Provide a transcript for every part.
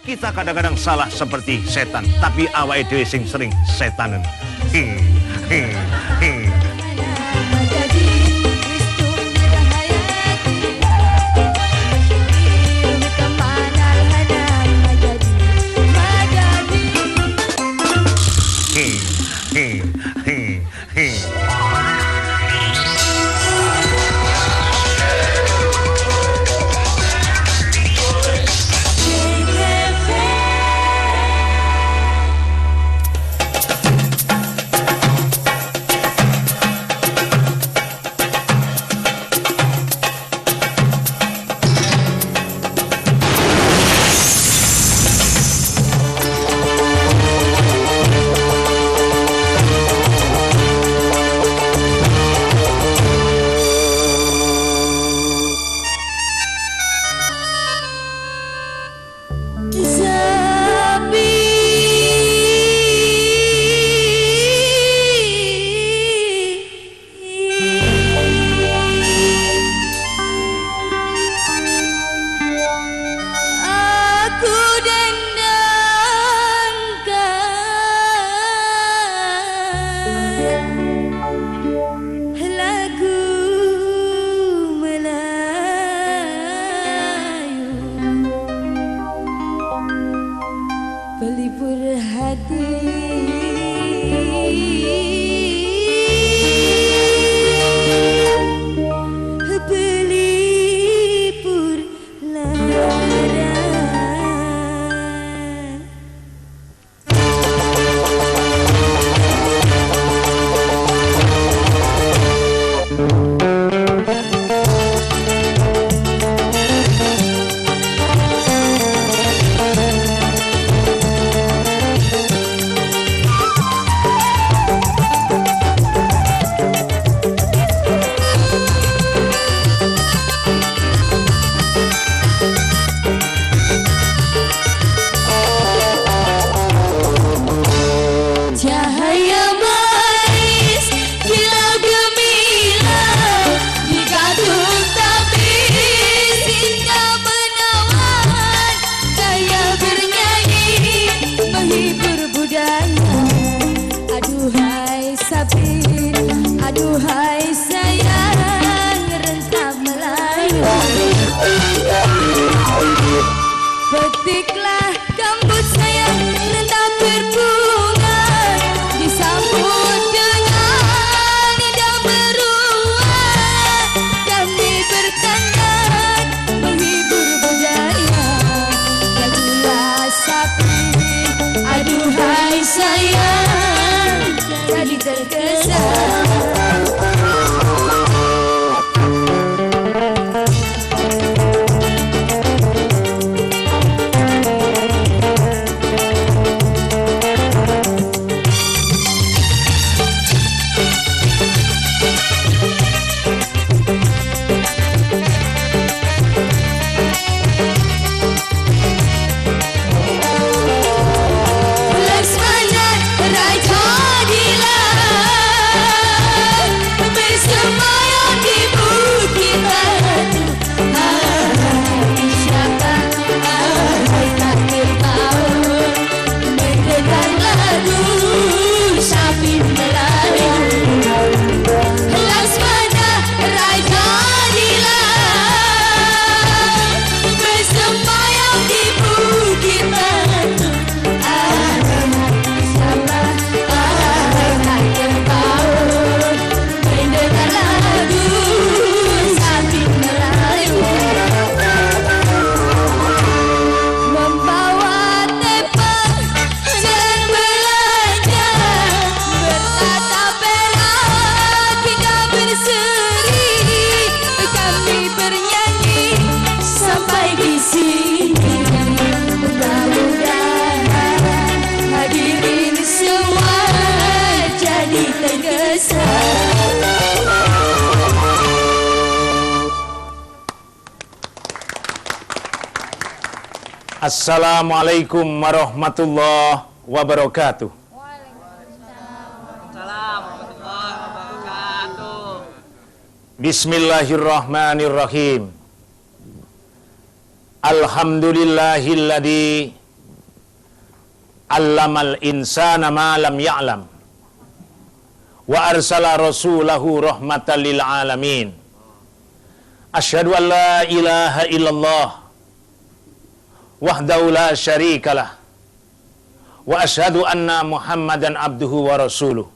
Kita kadang-kadang salah seperti setan, tapi awake dhewe sing sering setanen. Petiklah gambut sayang rendah berbunga, disambut dengan indah beruang. Kami bertandang menghibur budaya, lagulah sapi, aduhai sayang, jadi terkesan. Assalamualaikum warahmatullahi wabarakatuh. Bismillahirrahmanirrahim. Alhamdulillahilladzi Allamal insana ma lam ya'lam. Wa arsala rasulahu rahmatan lil alamin. Asyhadu an la ilaha illallah wahdahu la syarikalah. Wa asyhadu anna Muhammadan abduhu wa rasuluh.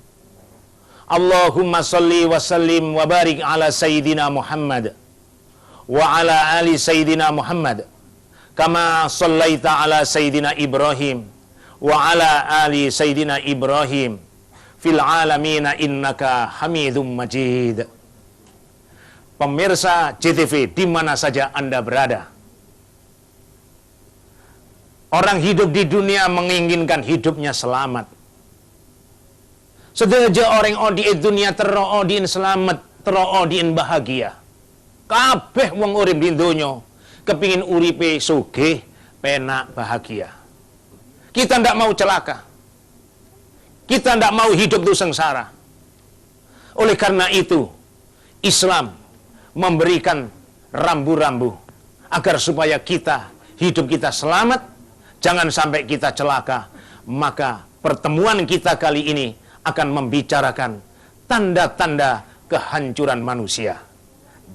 Allahumma salli wa sallim wa barik ala sayyidina Muhammad wa ala ali sayyidina Muhammad kama sallaita ala sayyidina Ibrahim wa ala ali sayyidina Ibrahim fil alamina innaka Hamidum Majid. Pemirsa JTV di mana saja Anda berada, orang hidup di dunia menginginkan hidupnya selamat. Sedaja orang di dunia terodiin selamat, terodiin bahagia. Kabeh wong urip di donya kepingin uripe sugih, penak, bahagia. Kita ndak mau celaka. Kita ndak mau hidup itu sengsara. Oleh karena itu, Islam memberikan rambu-rambu agar supaya hidup kita selamat, jangan sampai kita celaka. Maka pertemuan kita kali ini akan membicarakan tanda-tanda kehancuran manusia.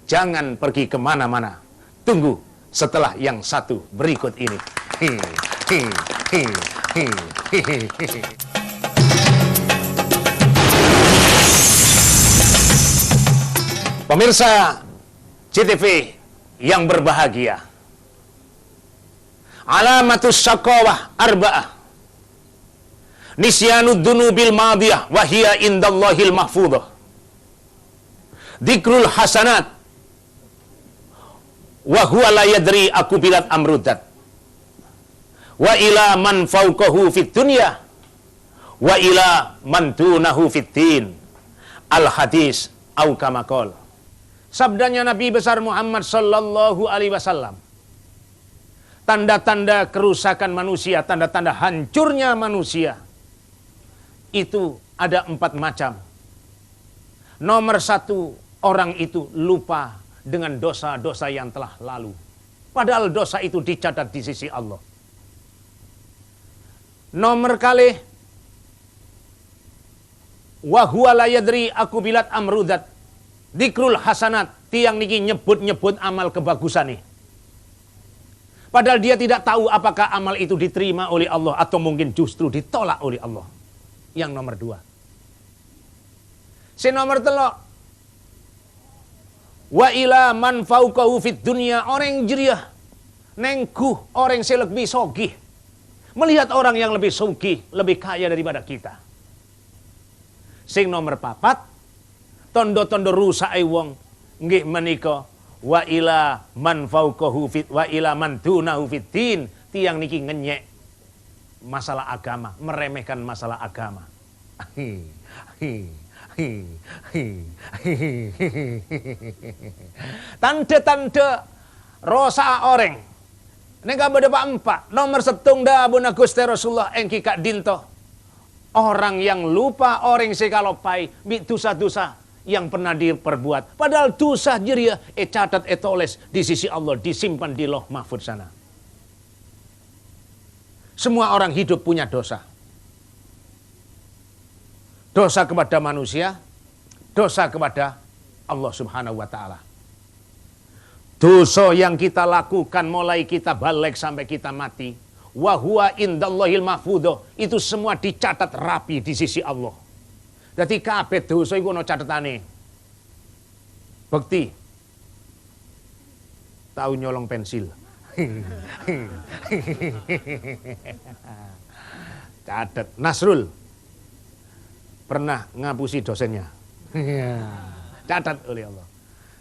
Jangan pergi kemana-mana. Tunggu setelah yang satu berikut ini. Pemirsa JTV yang berbahagia, alamatus syaqawah arba'ah. Nisyanud dunubil madiyah wahiyya indallahil mahfudah. Dzikrul hasanat wa huwa la yadri akubilat amrudat. Wa ila man fawqahu fid dunya wa ila man dunahu fid din. Al hadis au kama qala. Sabdanya Nabi besar Muhammad sallallahu alaihi wasallam. Tanda-tanda kerusakan manusia, tanda-tanda hancurnya manusia itu ada 4 macam. Nomor 1, orang itu lupa dengan dosa-dosa yang telah lalu. Padahal dosa itu dicatat di sisi Allah. Nomor kali, wa huwa la yadri akubilat amrudat. Dzikrul hasanat, tiang niki nyebut-nyebut amal kebagusan nih. Padahal dia tidak tahu apakah amal itu diterima oleh Allah atau mungkin justru ditolak oleh Allah. Yang nomor 2. Si nomor 3. Wa ila man fauqahu fid dunya, orang jeriah nengkuh, orang yang lebih sogih. Melihat orang yang lebih sogih, lebih kaya daripada kita. Sing nomor 4, tondo-tondo rusak wong nggih menika wa ila man fauqahu fit wa ila man dunahu fitin, tiang niki ngenyek masalah agama, meremehkan masalah agama. Tanda-tanda rosa orang nengka beda Pak nomor 1 dawuh Gusti Rasulullah engki kak dinto, orang yang lupa, orang sekalopai dosa-dosa yang pernah diperbuat. Padahal dosa jeria catat tulis di sisi Allah, disimpan di Lauh Mahfuz sana. Semua orang hidup punya dosa. Dosa kepada manusia, dosa kepada Allah Subhanahu wa taala. Dosa yang kita lakukan mulai kita balik sampai kita mati, wa huwa indallahil mahfudz, itu semua dicatat rapi di sisi Allah. Jadi kabeh dosa iku ana catetane. Bekti tahu nyolong pensil. Catat. Nasrul pernah ngapusi dosennya. Catat oleh Allah.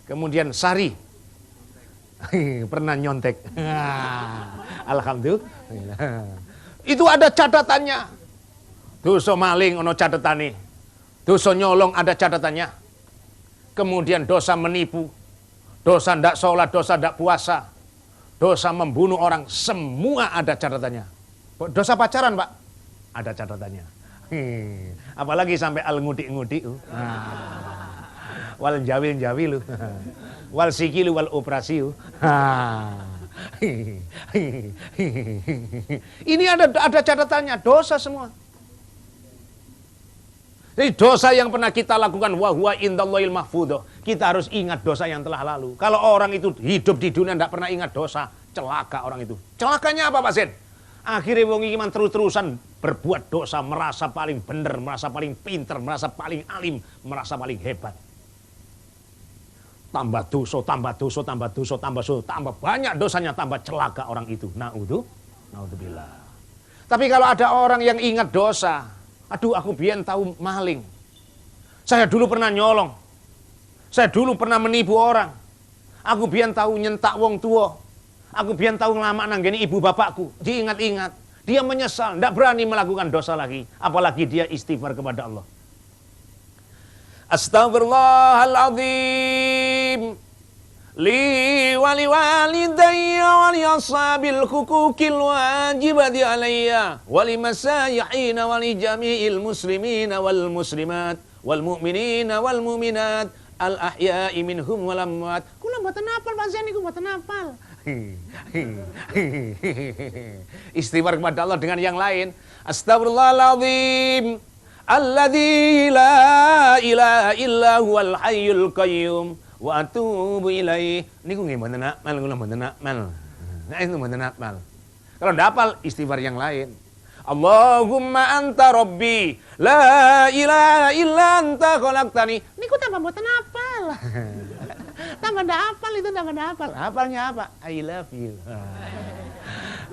Kemudian Sari pernah nyontek. Alhamdulillah. Itu ada catatannya. Dosa maling ono catatane. Dosa nyolong ada catatannya. Kemudian dosa menipu, dosa ndak sholat, dosa ndak puasa, dosa membunuh orang, semua ada catatannya. Dosa pacaran, Pak, ada catatannya. Apalagi sampai al ngudi-ngudi, wal jawil-jawil, wal sikilu wal operasi. Ini ada catatannya, dosa semua. Jadi dosa yang pernah kita lakukan, wa huwa indallahil mahfudz. Kita harus ingat dosa yang telah lalu. Kalau orang itu hidup di dunia tidak pernah ingat dosa, celaka orang itu. Celakanya apa Pak Sen? Akhirnya wong iki terus-terusan berbuat dosa, merasa paling benar, merasa paling pinter, merasa paling alim, merasa paling hebat. Tambah dosa, tambah dosa, tambah dosa, tambah dosa, tambah banyak dosanya, tambah celaka orang itu. Naudzubillah. Tapi kalau ada orang yang ingat dosa, aduh aku biyen tahu maling. Saya dulu pernah nyolong. Saya dulu pernah menipu orang. Aku biyen tahu nyentak wong tua. Aku biyen tahu ngelamak nanggeni ibu bapakku. Diingat-ingat, dia menyesal, tidak berani melakukan dosa lagi, apalagi dia istighfar kepada Allah. Astaghfirullahaladzim li wali walidayya wali ashabil hukukil wajibati alayya wali masayyihina wali jami'il muslimina wal muslimat wal mu'minina wal mu'minat al ahya'i minhum wal amwat. Kula mboten hafal Pak Zain niku mboten hafal. Istighfar kepada Allah dengan yang lain. Astaghfirullahaladzim alladzi la ilaha illa huwal hayyul qayyum wa atubu ilaih. Niku nggih mboten hafal, kula mboten hafal. Nah itu mboten hafal. Kalau ndak hafal istighfar yang lain. Allahumma anta rabbi la ilaha illa anta khalaqtani. Niku tambah mboten hafal. Tambah ndak hafal itu, tambah ndak hafal. Hafalnya apa? I love you.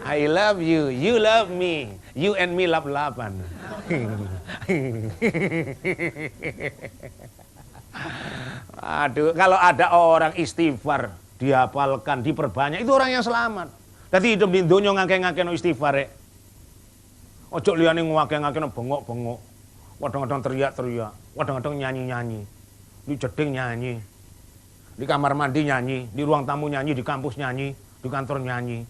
I love you, you love me, you and me lap-lapan. Aduh, kalau ada orang istighfar, dihafalkan, diperbanyak, itu orang yang selamat. Jadi hidup di dunia ngake-ngake istighfar. Ojo liyane ngake-ngake bengok-bengok. Kadang-kadang teriak-teriak, kadang-kadang nyanyi-nyanyi. Di jeding nyanyi, di kamar mandi nyanyi, di ruang tamu nyanyi, di kampus nyanyi, di kantor nyanyi.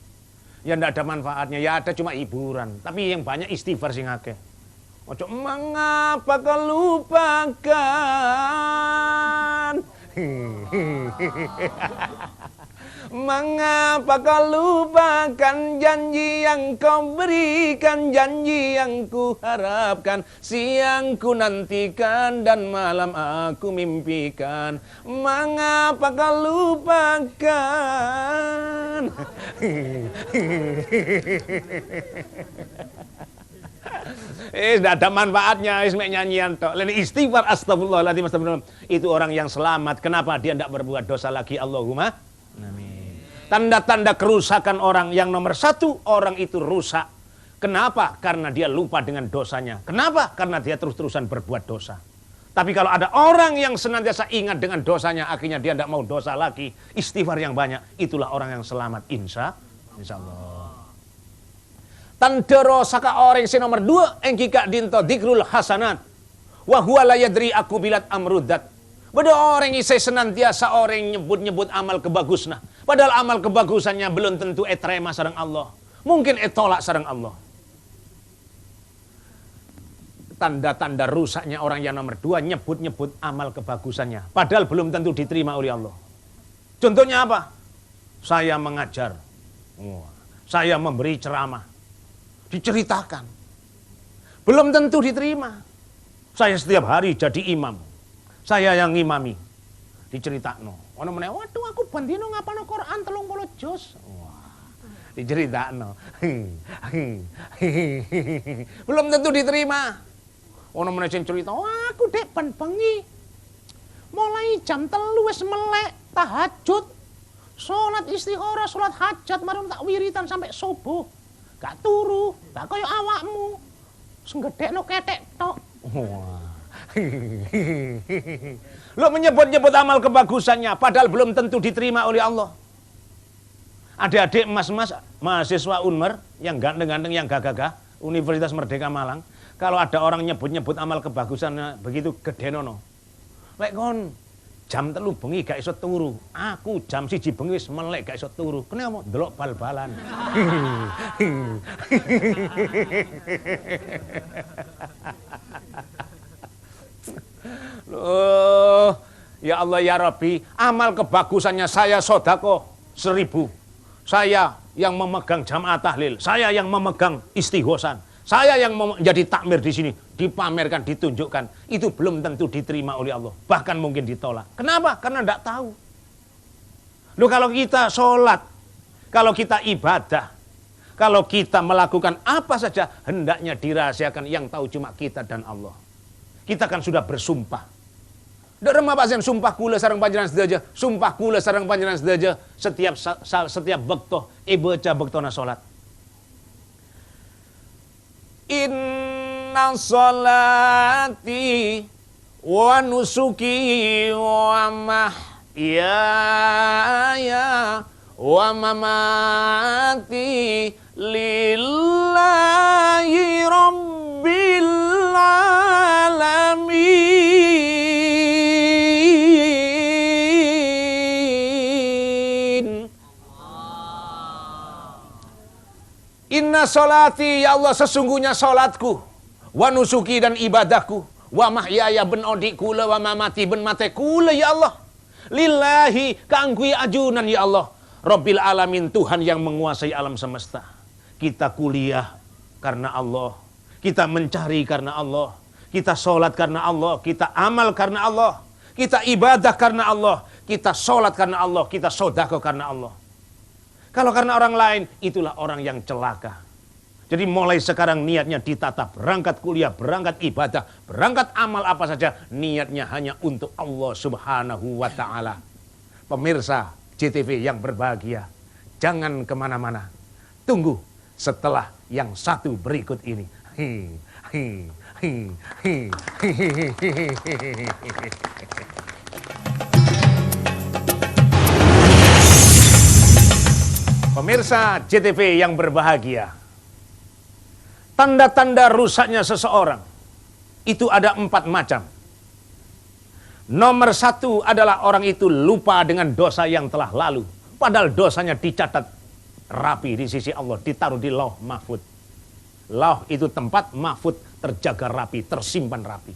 Ya ndak ada manfaatnya, ya ada cuma hiburan. Tapi yang banyak istighfar sing akeh. Ojo mengapa kau lupakan? Mengapa kau lupakan janji yang kau berikan, janji yang ku harapkan, siang ku nantikan dan malam aku mimpikan. Mengapa kau lupakan? Tidak ada manfaatnya, ismek nyanyian tok. Lain istighfar astagfirullahaladzim, astagfirullah. Itu orang yang selamat. Kenapa dia tidak berbuat dosa lagi? Allahumma amin. Tanda-tanda kerusakan orang yang nomor satu, orang itu rusak. Kenapa? Karena dia lupa dengan dosanya. Kenapa? Karena dia terus-terusan berbuat dosa. Tapi kalau ada orang yang senantiasa ingat dengan dosanya, akhirnya dia tidak mau dosa lagi, istighfar yang banyak, itulah orang yang selamat. Insya Allah. Tandero saka orang yang nomor dua, engkika dinto dikrul hasanat. Wahuwa la yadri aku bilat amrudat. Pada orang yang senantiasa orang nyebut-nyebut amal kebagusna. Padahal amal kebagusannya belum tentu etrema sareng Allah. Mungkin etolak sareng Allah. Tanda-tanda rusaknya orang yang nomor dua, nyebut-nyebut amal kebagusannya. Padahal belum tentu diterima oleh Allah. Contohnya apa? Saya mengajar. Saya memberi ceramah. Diceritakan. Belum tentu diterima. Saya setiap hari jadi imam. Saya yang ngimami. Diceritakno. Ono meneh, waduh aku bandino ngapalno Quran 30 juz. Wah. Diceritakno. Belum tentu diterima. Ono meneh sing cerita, wah aku dek ben bengi. Mulai jam 3 wis melek tahajud. Salat istikharah, salat hajat, marung tak wiritan sampai subuh. Gak turu, gak kaya awakmu. Senggedekno ketek tok. Wah. Lo menyebut-nyebut amal kebagusannya, padahal belum tentu diterima oleh Allah. Adik-adik mas-mas mahasiswa Unmer yang ganteng-ganteng, yang gagah-gagah, Universitas Merdeka Malang, kalau ada orang nyebut-nyebut amal kebagusannya begitu gedenono. Lek kon jam 3 bengi gak iso turu, aku jam 1 bengi wis melek gak iso turu. Kenapa? Ndelok bal-balan. Loh, ya Allah ya Rabbi, amal kebagusannya saya sodako 1000. Saya yang memegang jamaah tahlil, saya yang memegang istighosan, saya yang menjadi takmir di sini, dipamerkan, ditunjukkan, itu belum tentu diterima oleh Allah, bahkan mungkin ditolak. Kenapa? Karena tidak tahu. Loh, kalau kita sholat, kalau kita ibadah, kalau kita melakukan apa saja, hendaknya dirahasiakan, yang tahu cuma kita dan Allah. Kita kan sudah bersumpah. Dak remah pasien sumpah kula sareng panjenengan sedaja, sumpah kula sareng panjenengan sedaja setiap bekto baca bektona salat. Inna sholati wa nusuki wa mahyaya wa mamati lillahi rabbil alamin. Inna sholati, ya Allah, sesungguhnya sholatku, wa nusuki, dan ibadahku, wa mahyaya, ben odik kula, wa mamati, ben mate kula, ya Allah, lillahi, kangkui ajunan, ya Allah, Rabbil alamin, Tuhan yang menguasai alam semesta. Kita kuliah karena Allah, kita mencari karena Allah, kita sholat karena Allah, kita amal karena Allah, kita ibadah karena Allah, kita sholat karena Allah, kita sodako karena Allah. Kalau karena orang lain, itulah orang yang celaka. Jadi mulai sekarang niatnya ditata, berangkat kuliah, berangkat ibadah, berangkat amal apa saja, niatnya hanya untuk Allah Subhanahu wa Ta'ala. Pemirsa JTV yang berbahagia, jangan kemana-mana. Tunggu setelah yang satu berikut ini. Pemirsa JTV yang berbahagia, tanda-tanda rusaknya seseorang itu ada 4 macam. Nomor 1 adalah orang itu lupa dengan dosa yang telah lalu, padahal dosanya dicatat rapi di sisi Allah, ditaruh di lauh mahfud. Lauh itu tempat, mahfud terjaga rapi, tersimpan rapi.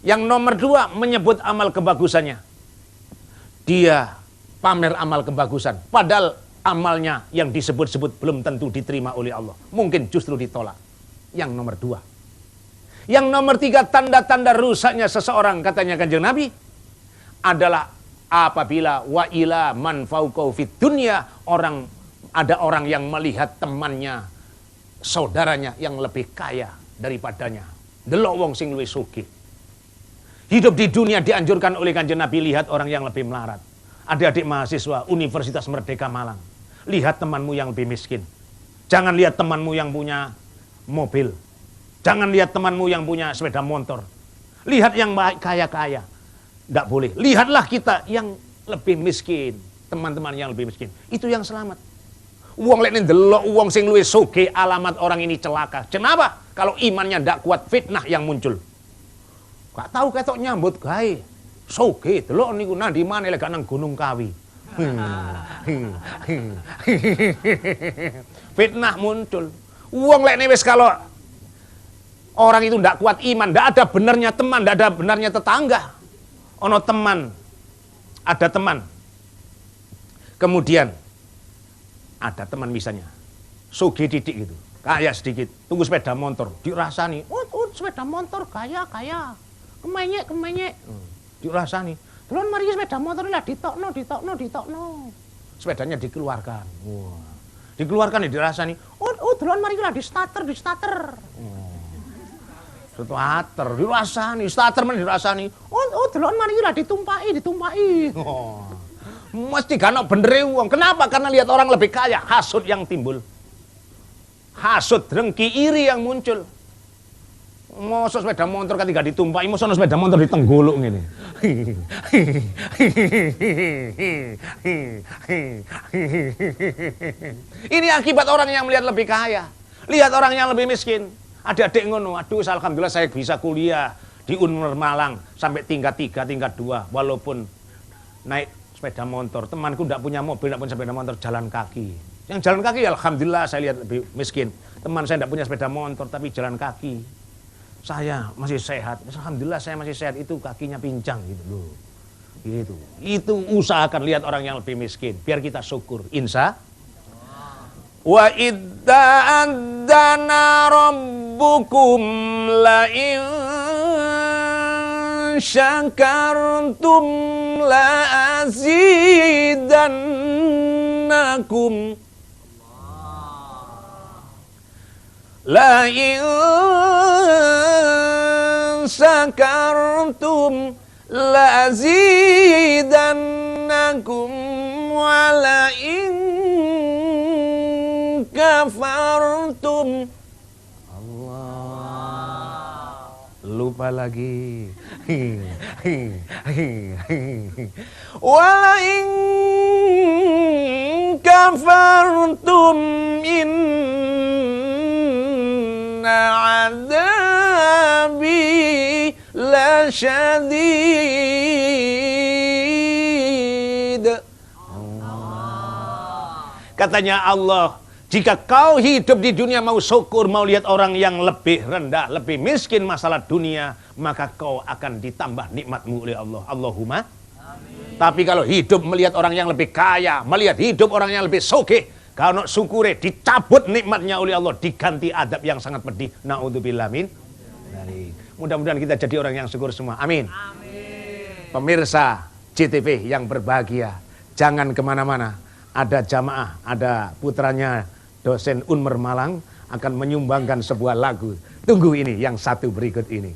Yang nomor 2, menyebut amal kebagusannya. Dia pamer amal kebagusan, padahal amalnya yang disebut-sebut belum tentu diterima oleh Allah. Mungkin justru ditolak. Yang nomor 2. Yang nomor 3, tanda-tanda rusaknya seseorang, katanya Kanjeng Nabi, adalah apabila wa ila man fauqau fid dunya, ada orang yang melihat temannya, saudaranya yang lebih kaya daripadanya. Delok wong sing luwih sugih. Hidup di dunia dianjurkan oleh Kanjeng Nabi, lihat orang yang lebih melarat. Adik-adik mahasiswa Universitas Merdeka Malang, lihat temanmu yang lebih miskin. Jangan lihat temanmu yang punya mobil. Jangan lihat temanmu yang punya sepeda motor. Lihat yang kaya-kaya. Tidak boleh. Lihatlah kita yang lebih miskin. Teman-teman yang lebih miskin. Itu yang selamat. Uang lek ndelok uang sing luwih sugih, alamat orang ini celaka. Kenapa? Kalau imannya tidak kuat, fitnah yang muncul. Gak tahu ketok nyambut gawe. Sugih delok niku nang di mana lek gak nang Gunung Kawi. Fitnah muncul. Uang lek wis kalau orang itu tidak kuat iman, tidak ada benarnya teman, tidak ada benarnya tetangga. Ono teman, ada teman. Kemudian ada teman misalnya, sugih didik gitu, kaya sedikit, tunggu sepeda motor, dirasani, sepeda motor kaya, kemenyek, dirasani. Delon mari sepeda motor lah ditokno. Sepedanya dikeluarkan. Wah. Dikeluarkan dirasani. Delon mari lah di starter. Starter dirasani, starter men dirasani. Delon mari lah ditumpahi. Oh. Mesti gak ono bendere wong. Kenapa? Karena lihat orang lebih kaya, hasud yang timbul. Hasud, dengki, iri yang muncul. Mosok sepeda motor ketika ditumpahi, mosok sepeda motor ditenggolok ngene. Ini akibat orang yang melihat lebih kaya, lihat orang yang lebih miskin. Adik-adik ngono, aduh alhamdulillah saya bisa kuliah di Unmul Malang sampai tingkat 3, tingkat 2, walaupun naik sepeda motor. Temanku tidak punya mobil, tidak punya sepeda motor, jalan kaki. Yang jalan kaki alhamdulillah saya lihat lebih miskin. Teman saya tidak punya sepeda motor tapi jalan kaki. Saya masih sehat, alhamdulillah saya masih sehat, itu kakinya pincang gitu loh. Itu usahakan lihat orang yang lebih miskin, biar kita syukur. Insya Wa idza adzana rabbukum la in syakartum la azidannakum. La in syakartum la azidannakum wa la in kafartum. Allah, lupa lagi. Wa la in kafartum inna adabi lasyadid. Katanya Allah, jika kau hidup di dunia mau syukur, mau lihat orang yang lebih rendah, lebih miskin masalah dunia, maka kau akan ditambah nikmatmu oleh Allah. Allahumma amin. Tapi kalau hidup melihat orang yang lebih kaya, melihat hidup orang yang lebih sugih, kalau syukure dicabut nikmatnya oleh Allah, diganti adab yang sangat pedih. Naudzubillah min dzalik. Mudah-mudahan kita jadi orang yang syukur semua. Amin. Amin. Pemirsa JTV yang berbahagia, jangan kemana-mana. Ada jamaah, ada putranya dosen Unmer Malang akan menyumbangkan sebuah lagu. Tunggu ini yang satu berikut ini.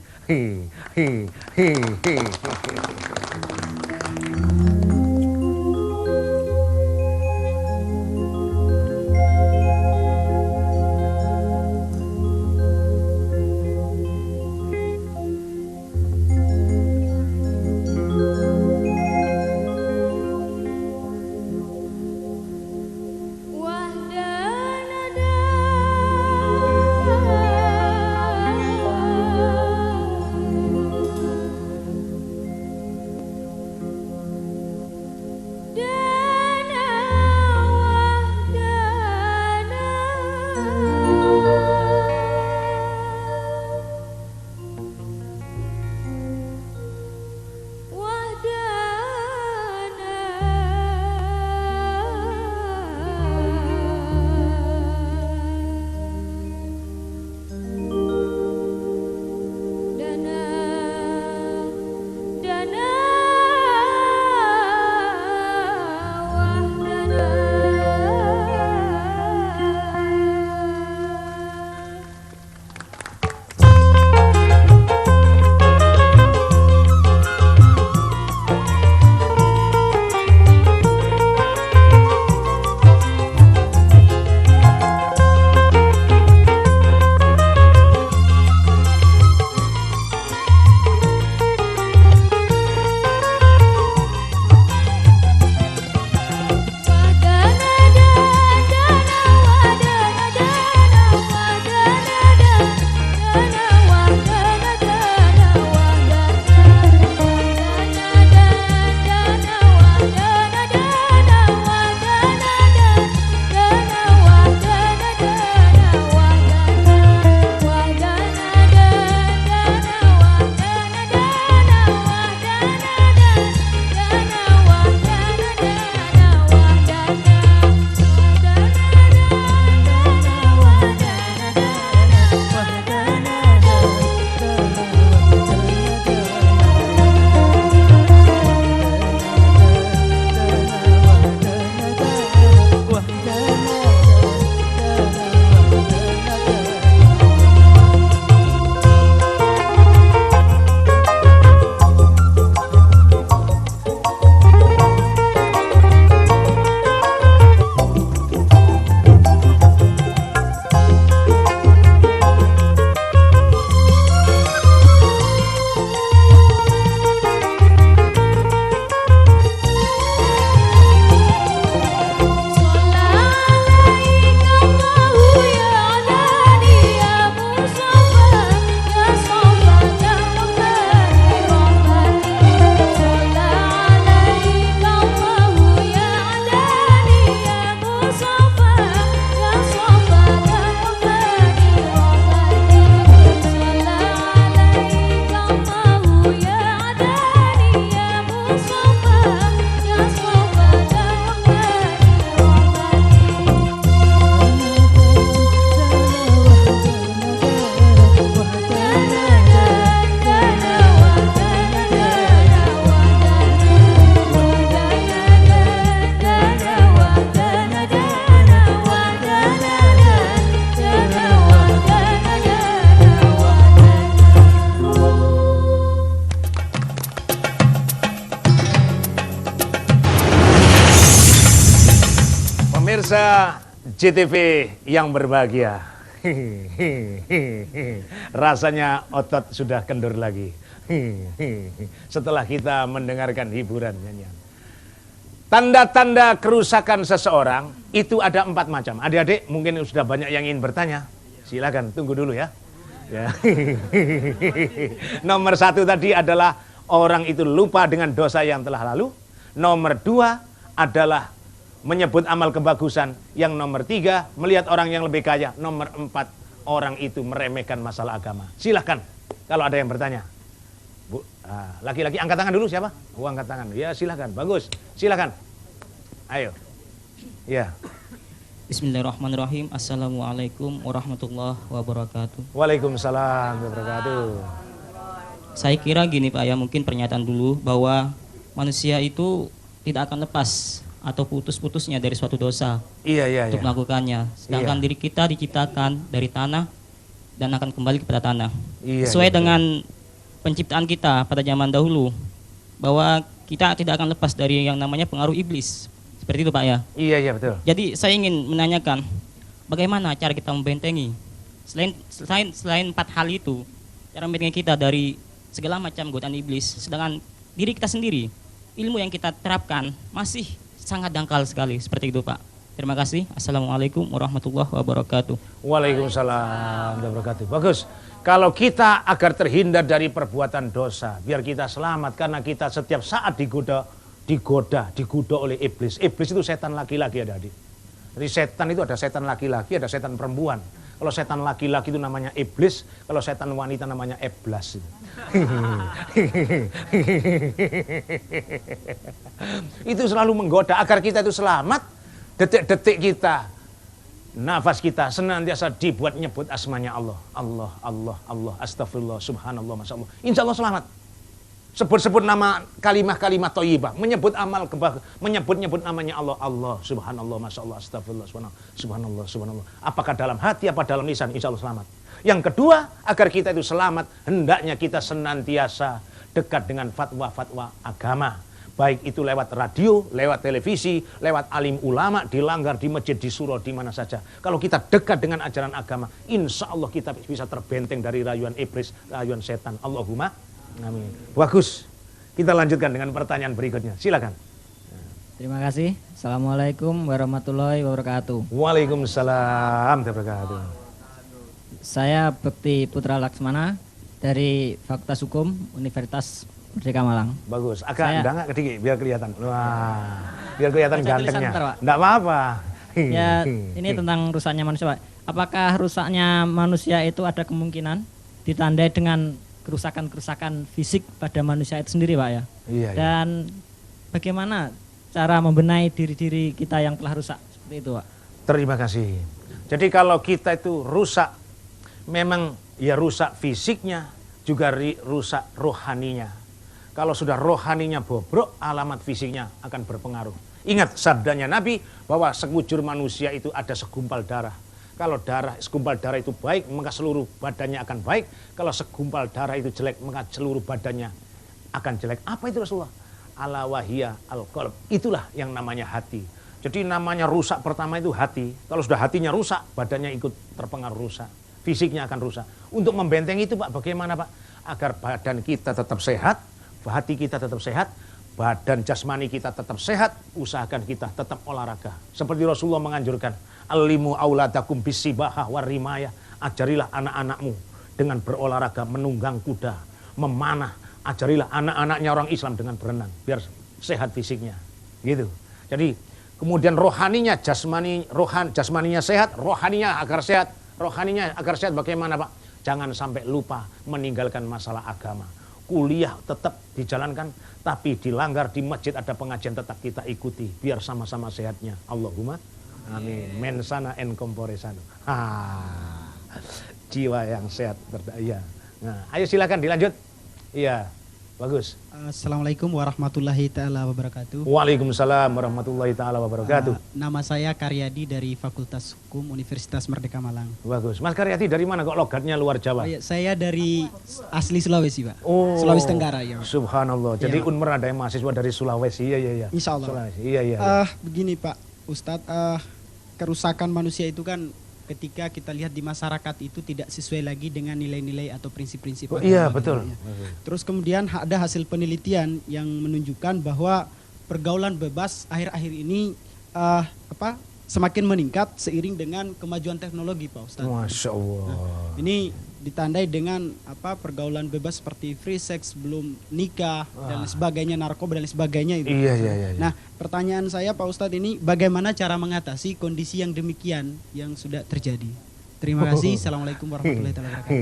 Pemirsa JTV yang berbahagia. Rasanya otot sudah kendur lagi. Setelah kita mendengarkan hiburan nyanyian. Tanda-tanda kerusakan seseorang itu ada 4 macam. Adik-adik mungkin sudah banyak yang ingin bertanya. Silakan tunggu dulu ya. Nomor 1 tadi adalah orang itu lupa dengan dosa yang telah lalu. Nomor 2 adalah menyebut amal kebagusan. Yang nomor 3 melihat orang yang lebih kaya. Nomor 4 orang itu meremehkan masalah agama. Silakan kalau ada yang bertanya. Bu, laki-laki angkat tangan dulu siapa? Oh, angkat tangan. Ya silakan, bagus. Silakan. Ayo. Ya. Bismillahirrahmanirrahim. Assalamualaikum warahmatullahi wabarakatuh. Waalaikumsalam warahmatullahi wabarakatuh. Saya kira gini Pak ya, mungkin pernyataan dulu bahwa manusia itu tidak akan lepas atau putus-putusnya dari suatu dosa Iya. untuk melakukannya. Sedangkan diri kita diciptakan dari tanah dan akan kembali kepada tanah. Sesuai dengan penciptaan kita pada zaman dahulu, bahwa kita tidak akan lepas dari yang namanya pengaruh iblis. Seperti itu Pak ya? Iya betul. Jadi saya ingin menanyakan, bagaimana cara kita membentengi selain 4 hal itu, cara membentengi kita dari segala macam godaan iblis, sedangkan diri kita sendiri, ilmu yang kita terapkan masih sangat dangkal sekali. Seperti itu Pak. Terima kasih. Assalamualaikum warahmatullahi wabarakatuh. Waalaikumsalam warahmatullahi wabarakatuh. Bagus. Kalau kita agar terhindar dari perbuatan dosa, biar kita selamat, karena kita setiap saat digoda oleh iblis. Iblis itu setan laki-laki, adik-adik. Jadi setan itu ada setan laki-laki, ada setan perempuan. Kalau setan laki-laki itu namanya iblis, kalau setan wanita namanya eblas. Itu selalu menggoda agar kita itu selamat. Detik-detik kita, nafas kita senantiasa dibuat nyebut asmanya Allah. Allah, astagfirullah, subhanallah, masya Allah. Insya Allah selamat. Sebut-sebut nama kalimah-kalimah thayyibah, menyebut amal menyebut namanya Allah, subhanallah, masya Allah, astagfirullah, subhanallah. Apakah dalam hati, apa dalam lisan, insya Allah selamat. Yang kedua, agar kita itu selamat, hendaknya kita senantiasa dekat dengan fatwa-fatwa agama. Baik itu lewat radio, lewat televisi, lewat alim ulama, dilanggar di masjid, di surau, di mana saja. Kalau kita dekat dengan ajaran agama, insya Allah kita bisa terbenteng dari rayuan iblis, rayuan setan. Allahumma amin. Bagus. Kita lanjutkan dengan pertanyaan berikutnya. Silakan. Terima kasih. Assalamualaikum warahmatullahi wabarakatuh. Waalaikumsalam warahmatullahi wabarakatuh. Saya Bekti Putra Laksmana dari Fakultas Hukum Universitas Merdeka Malang. Bagus. Agak enggak kedikit biar kelihatan. Wah, biar kelihatan gantengnya. Enggak apa-apa. Ya, ini tentang rusaknya manusia, Pak. Apakah rusaknya manusia itu ada kemungkinan ditandai dengan kerusakan-kerusakan fisik pada manusia itu sendiri, Pak ya? Iya. Dan bagaimana cara membenahi diri-diri kita yang telah rusak seperti itu, Pak? Terima kasih. Jadi kalau kita itu rusak, memang ya rusak fisiknya, juga rusak rohaninya. Kalau sudah rohaninya bobrok, alamat fisiknya akan berpengaruh. Ingat sabdanya Nabi bahwa sekujur manusia itu ada segumpal darah. Kalau segumpal darah itu baik, maka seluruh badannya akan baik. Kalau segumpal darah itu jelek, maka seluruh badannya akan jelek. Apa itu Rasulullah? Ala wahiyya al-qalb. Itulah yang namanya hati. Jadi namanya rusak pertama itu hati. Kalau sudah hatinya rusak, badannya ikut terpengaruh rusak. Fisiknya akan rusak. Untuk membentengi itu Pak, bagaimana Pak? Agar badan kita tetap sehat, hati kita tetap sehat, badan jasmani kita tetap sehat, usahakan kita tetap olahraga. Seperti Rasulullah menganjurkan, alimu auladakum bisibahah warimaya, ajarilah anak-anakmu dengan berolahraga, menunggang kuda, memanah. Ajarilah anak-anaknya orang Islam dengan berenang, biar sehat fisiknya. Gitu. Jadi kemudian rohaninya, jasmaninya sehat, rohaninya agar sehat. Rohaninya agar sehat bagaimana Pak? Jangan sampai lupa meninggalkan masalah agama. Kuliah tetap dijalankan, tapi dilanggar di masjid ada pengajian tetap kita ikuti, biar sama-sama sehatnya. Allahumma amin. Mensana en corpore sano. Jiwa yang sehat berdaya. Nah, ayo silakan dilanjut. Iya, bagus. Assalamualaikum warahmatullahi taala wabarakatuh. Waalaikumsalam warahmatullahi taala wabarakatuh. Nama saya Karyadi dari Fakultas Hukum Universitas Merdeka Malang. Bagus. Mas Karyadi dari mana kok logatnya luar Jawa? Saya dari asli Sulawesi, Pak. Oh, Sulawesi Tenggara ya. Subhanallah. Jadi Ya. Unmer ada yang mahasiswa dari Sulawesi. Iya. Insya Allah. Sulawesi. Iya. Begini Pak Ustadz, kerusakan manusia itu kan ketika kita lihat di masyarakat itu tidak sesuai lagi dengan nilai-nilai atau prinsip-prinsip agama. Iya, betul. Terus kemudian ada hasil penelitian yang menunjukkan bahwa pergaulan bebas akhir-akhir ini semakin meningkat seiring dengan kemajuan teknologi, Pak Ustadz. Masya Allah. Ini ditandai dengan pergaulan bebas seperti free sex belum nikah dan lain sebagainya, narkoba dan lain sebagainya itu. Iya. Nah, pertanyaan saya Pak Ustadz ini bagaimana cara mengatasi kondisi yang demikian yang sudah terjadi? Terima kasih. Assalamualaikum warahmatullahi wabarakatuh.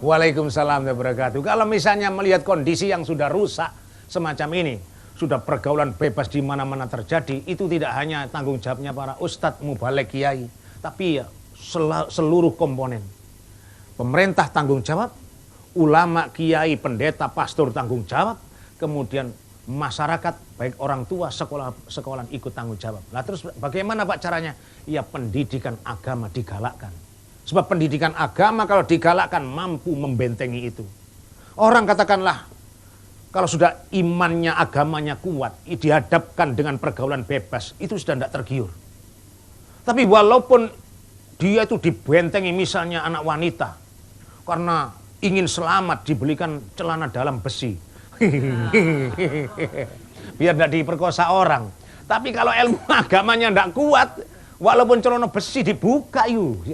Waalaikumsalam warahmatullahi wabarakatuh. Kalau misalnya melihat kondisi yang sudah rusak semacam ini, sudah pergaulan bebas di mana-mana terjadi, itu tidak hanya tanggung jawabnya para ustadz, mubalek, kiai, tapi ya seluruh komponen. Pemerintah tanggung jawab, ulama, kiai, pendeta, pastor tanggung jawab, kemudian masyarakat, baik orang tua, sekolah ikut tanggung jawab. Nah terus bagaimana Pak caranya? Ya pendidikan agama digalakkan. Sebab pendidikan agama kalau digalakkan mampu membentengi itu. Orang katakanlah, kalau sudah imannya, agamanya kuat, dihadapkan dengan pergaulan bebas, itu sudah tidak tergiur. Tapi walaupun dia itu dibentengi misalnya anak wanita, karena ingin selamat dibelikan celana dalam besi. Biar tidak diperkosa orang. Tapi kalau ilmu agamanya tidak kuat, walaupun celana besi dibuka yuk.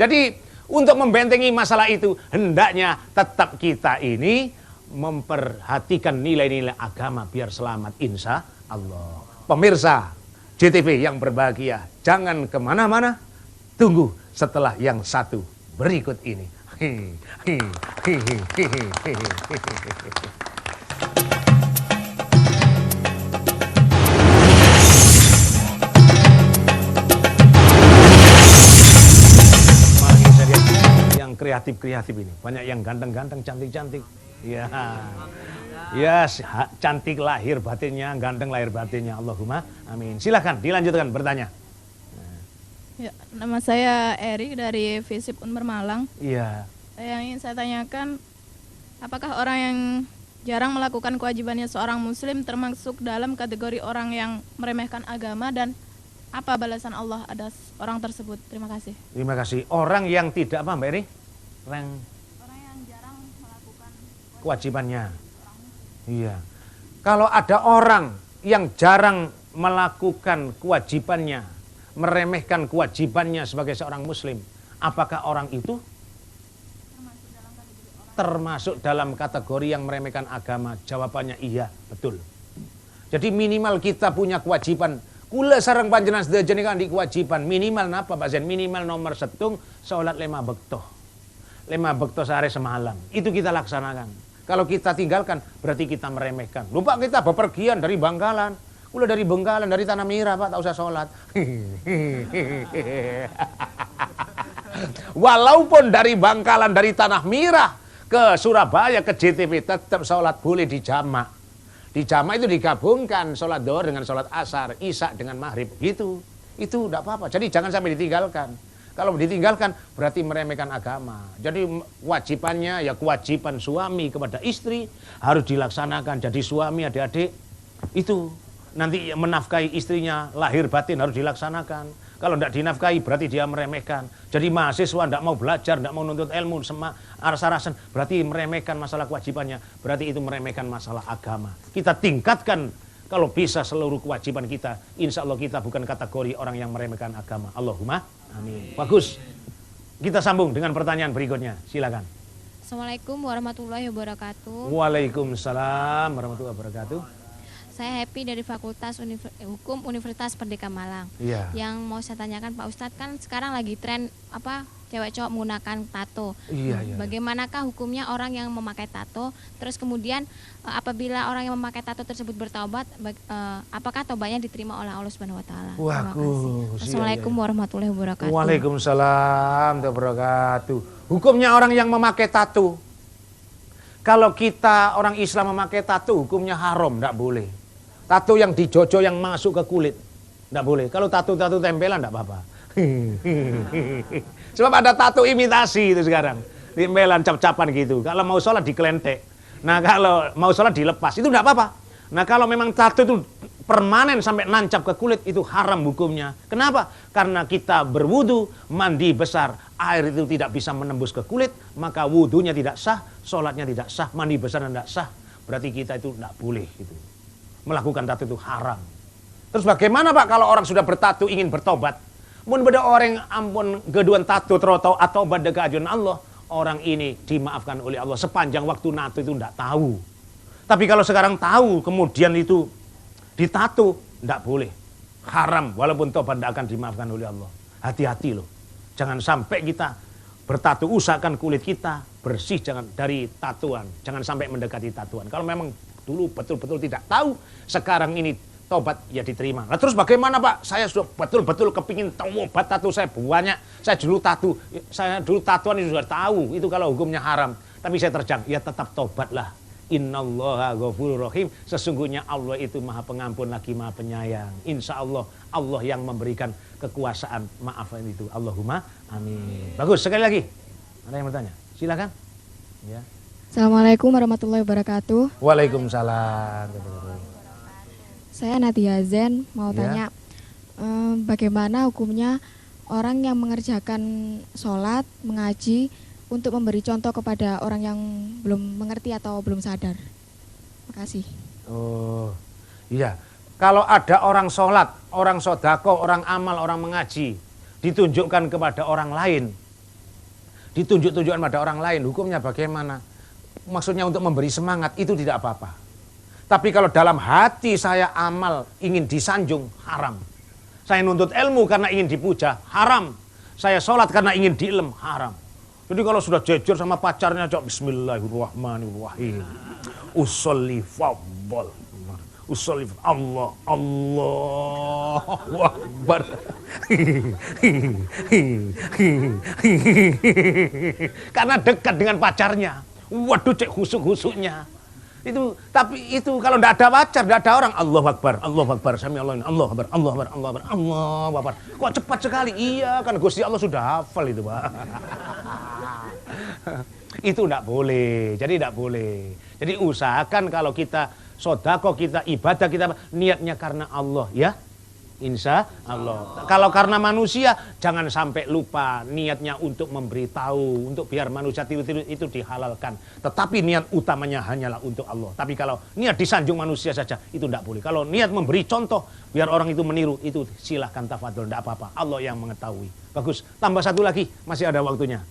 Jadi untuk membentengi masalah itu, hendaknya tetap kita ini memperhatikan nilai-nilai agama biar selamat, insya Allah. Pemirsa JTV yang berbahagia, jangan kemana-mana, tunggu setelah yang satu berikut ini. Kreatif ini, banyak yang ganteng-ganteng, cantik-cantik. Ya, cantik lahir batinnya, ganteng lahir batinnya. Allahumma amin. Silakan dilanjutkan bertanya. Ya, nama saya Eri dari FISIP Unmer Malang. Iya. Yang ingin saya tanyakan, apakah orang yang jarang melakukan kewajibannya seorang muslim termasuk dalam kategori orang yang meremehkan agama, dan apa balasan Allah atas orang tersebut? Terima kasih. Terima kasih. Orang yang tidak apa Mbak Eri? Orang yang jarang melakukan kewajibannya. Iya. Kalau ada orang yang jarang melakukan kewajibannya, meremehkan kewajibannya sebagai seorang muslim, apakah orang itu termasuk dalam kategori yang meremehkan agama? Jawabannya iya, betul. Jadi minimal kita punya kewajiban. Kula sareng panjenengan sedaya kan di kewajiban minimal napa Pak Zen? Minimal nomor setung salat 5 bekto. 5 bekto sehari semalam. Itu kita laksanakan. Kalau kita tinggalkan berarti kita meremehkan. Lupa kita bepergian dari Bangkalan. Kula dari Bengkalan, dari Tanah Merah Pak, tak usah sholat. Walaupun dari Bangkalan, dari Tanah Merah ke Surabaya, ke JTV, tetap sholat boleh di jamak. Di jamak itu digabungkan sholat zuhur dengan sholat asar, isya dengan maghrib. Gitu. Itu tidak apa-apa. Jadi jangan sampai ditinggalkan. Kalau ditinggalkan berarti meremehkan agama. Jadi wajibannya ya kewajiban suami kepada istri harus dilaksanakan. Jadi suami adik-adik itu nanti menafkahi istrinya lahir batin harus dilaksanakan. Kalau tidak dinafkahi berarti dia meremehkan. Jadi mahasiswa tidak mau belajar, tidak mau nuntut ilmu, aras-arasan berarti meremehkan masalah kewajibannya. Berarti itu meremehkan masalah agama. Kita tingkatkan kalau bisa seluruh kewajiban kita. Insya Allah kita bukan kategori orang yang meremehkan agama. Allahumma amin. Bagus. Kita sambung dengan pertanyaan berikutnya. Silakan. Assalamualaikum warahmatullahi wabarakatuh. Waalaikumsalam warahmatullahi wabarakatuh. Saya Happy dari Fakultas Hukum Universitas Merdeka Malang. Iya. Yang mau saya tanyakan Pak Ustadz, kan sekarang lagi tren cewek cowok menggunakan tato. Iya. Bagaimanakah hukumnya orang yang memakai tato? Terus kemudian apabila orang yang memakai tato tersebut bertaubat, apakah taubatnya diterima oleh Allah Subhanahu Wa Taala? Bagus. Assalamualaikum warahmatullahi wabarakatuh. Waalaikumsalam warahmatullahi wabarakatuh. Hukumnya orang yang memakai tato. Kalau kita orang Islam memakai tato, hukumnya haram, tidak boleh. Tato yang dijojo yang masuk ke kulit, tidak boleh. Kalau tato-tato tempelan tidak apa-apa. Sebab ada tato imitasi itu sekarang, tempelan cap-capan gitu. Kalau mau sholat dikelentek. Nah kalau mau sholat dilepas, itu tidak apa-apa. Nah kalau memang tato itu permanen sampai nancap ke kulit itu haram hukumnya. Kenapa? Karena kita berwudu, mandi besar, air itu tidak bisa menembus ke kulit, maka wudunya tidak sah, sholatnya tidak sah, mandi besar tidak sah. Berarti kita itu tidak boleh gitu. Melakukan tato itu haram. Terus bagaimana Pak kalau orang sudah bertato ingin bertobat? Mun beda orang ampun geduan tato terotau atau pada keajuan Allah, orang ini dimaafkan oleh Allah sepanjang waktu nato itu tidak tahu. Tapi kalau sekarang tahu kemudian itu ditato, tidak boleh. Haram, walaupun tobat tidak akan dimaafkan oleh Allah. Hati-hati loh. Jangan sampai kita bertato, usahakan kulit kita bersih jangan dari tatuan. Jangan sampai mendekati tatuan. Kalau memang dulu betul-betul tidak tahu, sekarang ini tobat ya diterima. Nah terus bagaimana Pak? Saya sudah betul-betul kepingin tobat, tato saya banyak. Saya dulu tatuan itu sudah tahu. Itu kalau hukumnya haram. Tapi saya terjang, ya tetap tobatlah. Innallaha ghafurur rahim. Sesungguhnya Allah itu maha pengampun lagi maha penyayang. Insya Allah Allah yang memberikan kekuasaan maafan itu. Allahumma amin. Bagus, sekali lagi. Ada yang bertanya? Silakan. Ya. Assalamualaikum warahmatullahi wabarakatuh. Waalaikumsalam. Saya Nadia Zen mau Ya. tanya bagaimana hukumnya orang yang mengerjakan sholat, mengaji untuk memberi contoh kepada orang yang belum mengerti atau belum sadar. Makasih. Oh, iya. Kalau ada orang sholat, orang sodako, orang amal, orang mengaji, ditunjukkan kepada orang lain, ditunjuk-tunjukkan pada orang lain, hukumnya bagaimana? Maksudnya untuk memberi semangat, itu tidak apa-apa. Tapi kalau dalam hati saya amal, ingin disanjung, haram. Saya nuntut ilmu karena ingin dipuja, haram. Saya sholat karena ingin diilem, haram. Jadi kalau sudah jujur sama pacarnya, cok Bismillahirrahmanirrahim. Usolli fadl. Usolli Allah, Allahu Akbar. Karena dekat dengan pacarnya. Waduh cek husuk-husuknya. Itu, tapi itu kalau tidak ada pacar, tidak ada orang, Allahu Akbar, sami Allah, Allahu Akbar, Allahu Akbar, Allahu Akbar, Allahu Akbar. Kok cepat sekali? Iya, kan Gusti Allah sudah hafal itu, Pak. Itu tidak boleh, jadi tidak boleh. Jadi usahakan kalau kita sodako, kita ibadah, kita niatnya karena Allah, ya. Insya Allah. Kalau karena manusia, jangan sampai lupa niatnya untuk memberitahu, untuk biar manusia tiru-tiru itu dihalalkan. Tetapi niat utamanya hanyalah untuk Allah. Tapi kalau niat disanjung manusia saja, itu tidak boleh. Kalau niat memberi contoh, biar orang itu meniru, itu silahkan tafadhol, tidak apa-apa. Allah yang mengetahui. Bagus. Tambah satu lagi, masih ada waktunya.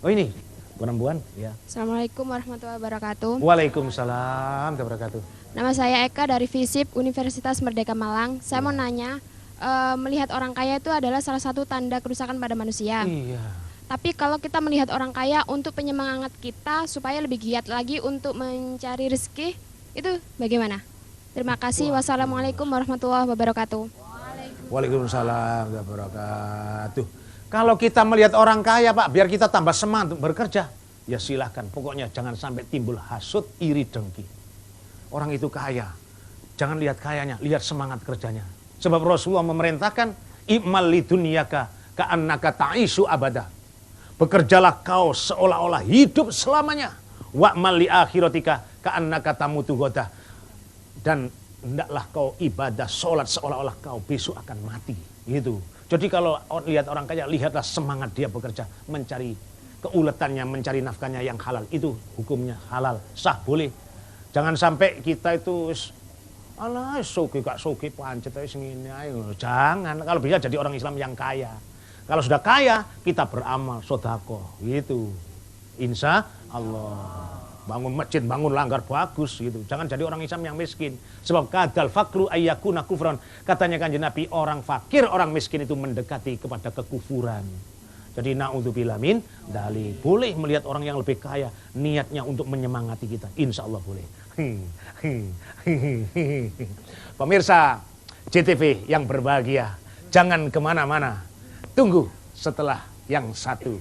Oh ini, perempuan. Ya. Assalamualaikum warahmatullahi wabarakatuh. Waalaikumsalam warahmatullahi wabarakatuh. Nama saya Eka dari FISIP Universitas Merdeka Malang. Saya mau nanya, melihat orang kaya itu adalah salah satu tanda kerusakan pada manusia. Iya. Tapi kalau kita melihat orang kaya untuk penyemangat kita supaya lebih giat lagi untuk mencari rezeki, itu bagaimana? Terima kasih. Wassalamualaikum warahmatullahi wabarakatuh. Waalaikumsalam warahmatullahi wabarakatuh. Kalau kita melihat orang kaya Pak, biar kita tambah semangat untuk bekerja, ya silahkan. Pokoknya jangan sampai timbul hasut, iri, dengki. Orang itu kaya, jangan lihat kayanya, lihat semangat kerjanya. Sebab Rasulullah memerintahkan, i'mal li dunyaka ka'annaka ta'isu abada. Bekerjalah kau seolah-olah hidup selamanya. Wa'mal li akhiratika ka'annaka tamutu ghadah. Dan hendaklah kau ibadah, sholat seolah-olah kau besok akan mati. Gitu. Jadi kalau lihat orang kaya, lihatlah semangat dia bekerja, mencari keuletannya, mencari nafkahnya yang halal. Itu hukumnya halal, sah, boleh. Jangan sampai kita itu alah soge gak soge pancet ae ngene ae. Jangan. Kalau bisa jadi orang Islam yang kaya. Kalau sudah kaya, kita beramal sedekah gitu. Insya Allah. Bangun masjid, bangun langgar bagus gitu. Jangan jadi orang Islam yang miskin. Sebab kadal fakru ayyakuna kufran. Katanya Kanjeng Nabi, orang fakir, orang miskin itu mendekati kepada kekufuran. Jadi na'udzubillah min dalik. Boleh melihat orang yang lebih kaya, niatnya untuk menyemangati kita. Insya Allah boleh. Pemirsa JTV yang berbahagia, jangan kemana-mana. Tunggu setelah yang satu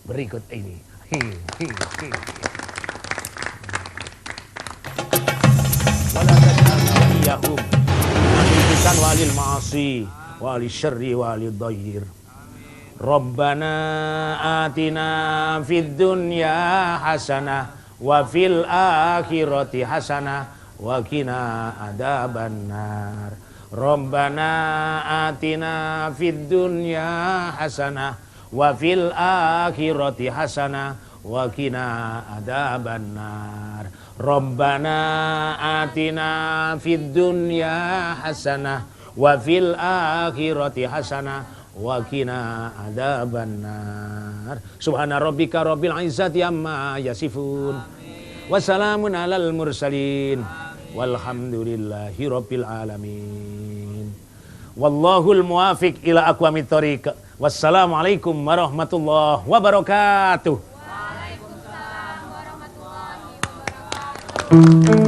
berikut ini. Walakadiyahum Ma'adukan walil ma'asi Walil syarri walil dayir. Rabbana atina fid dunya hasanah wa fil akhirati hasanah wa qina adzabannar. Rabbana atina fid dunya hasanah wa fil akhirati hasanah wa qina adzabannar. Rabbana atina fid dunya hasanah wa fil akhirati hasanah wa qina adzabannar. Subhana rabbika rabbil izzati amma yasifun. Wassalamun alal mursalin. Walhamdulillahi rabbil alamin. Wallahul muwafiq ila aqwamit thoriq. Wassalamualaikum warahmatullahi wabarakatuh. Waalaikumsalam warahmatullahi wabarakatuh.